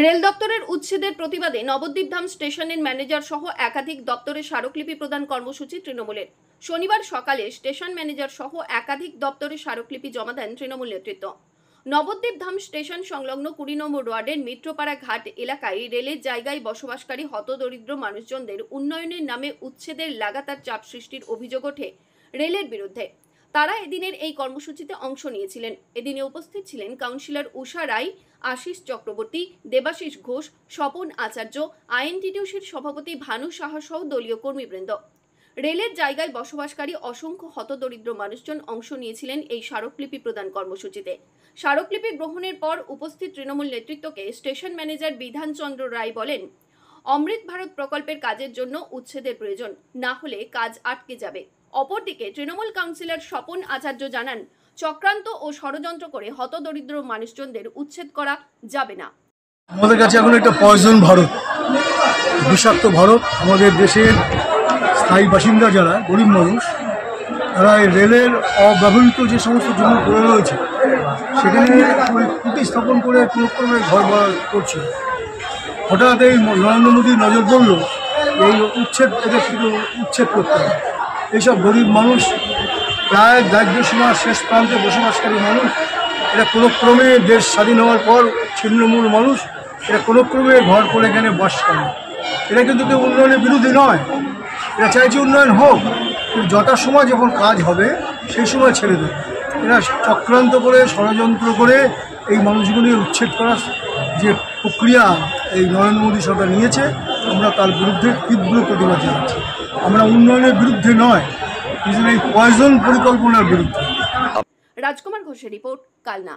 Rail দপ্তরের উচ্ছেদের প্রতিবাদে নবদ্বীপ ধাম স্টেশনের ম্যানেজার সহ একাধিক দপ্তরে স্মারকলিপি প্রদান কর্মসূচি তৃণমূলের। শনিবার সকালে স্টেশন ম্যানেজার সহ একাধিক দপ্তরে স্মারকলিপি জমা দেন তৃণমূল নেতৃত্ব। নবদ্বীপ ধাম স্টেশন সংলগ্ন 20 নম্বর ওয়ার্ডের মিত্রপাড়া ঘাট এলাকায় রেলের জায়গায় বসবাসকারী হতদরিদ্র মানুষজনদের উন্নয়নের নামে উচ্ছেদের লাগাতার চাপ সৃষ্টির অভিযোগ ওঠে রেলের বিরুদ্ধে। তারা এদিনের এই কর্মসূচিতে অংশ নিয়েছিলেন। এদিনে উপস্থিত ছিলেন কাউন্সিলর উষা রায়, আশিস চক্রবর্তী, দেবাশিস ঘোষ, স্বপন আচার্য, আইএনটিটিউসির সভাপতি ভানু সাহা সহ দলীয় কর্মীবৃন্দ। রেলের জায়গায় বসবাসকারী অসংখ্য হতদরিদ্র মানুষজন অংশ নিয়েছিলেন এই স্মারকলিপি প্রদান কর্মসূচিতে। স্মারকলিপি গ্রহণের পর উপস্থিত তৃণমূল নেতৃত্বকে স্টেশন ম্যানেজার বিধানচন্দ্র রায় বলেন, অমৃত ভারত প্রকল্পের কাজের জন্য উচ্ছেদের প্রয়োজন, না হলে কাজ আটকে যাবে। অপরদিকে তৃণমূল কাউন্সিলর স্বপন আচার্য জানান, চক্রান্ত ও ষড়যন্ত্র করে হতদরিদ্র মানুষজনদের উচ্ছেদ করা যাবে না। আমাদের কাছে এখন একটা পয়জন ভারত, বিষাক্ত ভারত। আমাদের দেশের স্থায়ী বাসিন্দা যারা গরিব মানুষ, তারা এই রেলের অব্যবহৃত যে সমস্ত জমি পড়ে রয়েছে সেখানে খুঁটি স্থাপন করে পুরোপুরি ঘর বাড়া করছে। হঠাৎ এই নরেন্দ্র মোদীর নজর পড়ল এই এদের থেকে উচ্ছেদ করতে হবে। এইসব গরিব মানুষ, প্রায় দারিদ্র্য সীমার শেষ প্রান্তে বসবাসকারী মানুষ, এটা কোনোক্রমে দেশ স্বাধীন হওয়ার পর ছিন্নমূল মানুষ, এটা কোনোক্রমে ঘর করে এখানে বাস করে। এটা কিন্তু কেউ উন্নয়নের বিরোধী নয়, এরা চাইছে উন্নয়ন হোক, কিন্তু যথাসময় যখন কাজ হবে সেই সময় ছেড়ে দেবে। এরা চক্রান্ত করে ষড়যন্ত্র করে এই মানুষগুলি উচ্ছেদ করার যে প্রক্রিয়া এই নরেন্দ্র মোদী সরকার নিয়েছে, আমরা তার বিরুদ্ধে তীব্র প্রতিবাদ জানাচ্ছি। আমরা উন্নয়নের বিরুদ্ধে নয়, কিন্তু এই পয়জন পরিকল্পনার বিরুদ্ধে। রাজকুমার ঘোষের রিপোর্ট, কালনা।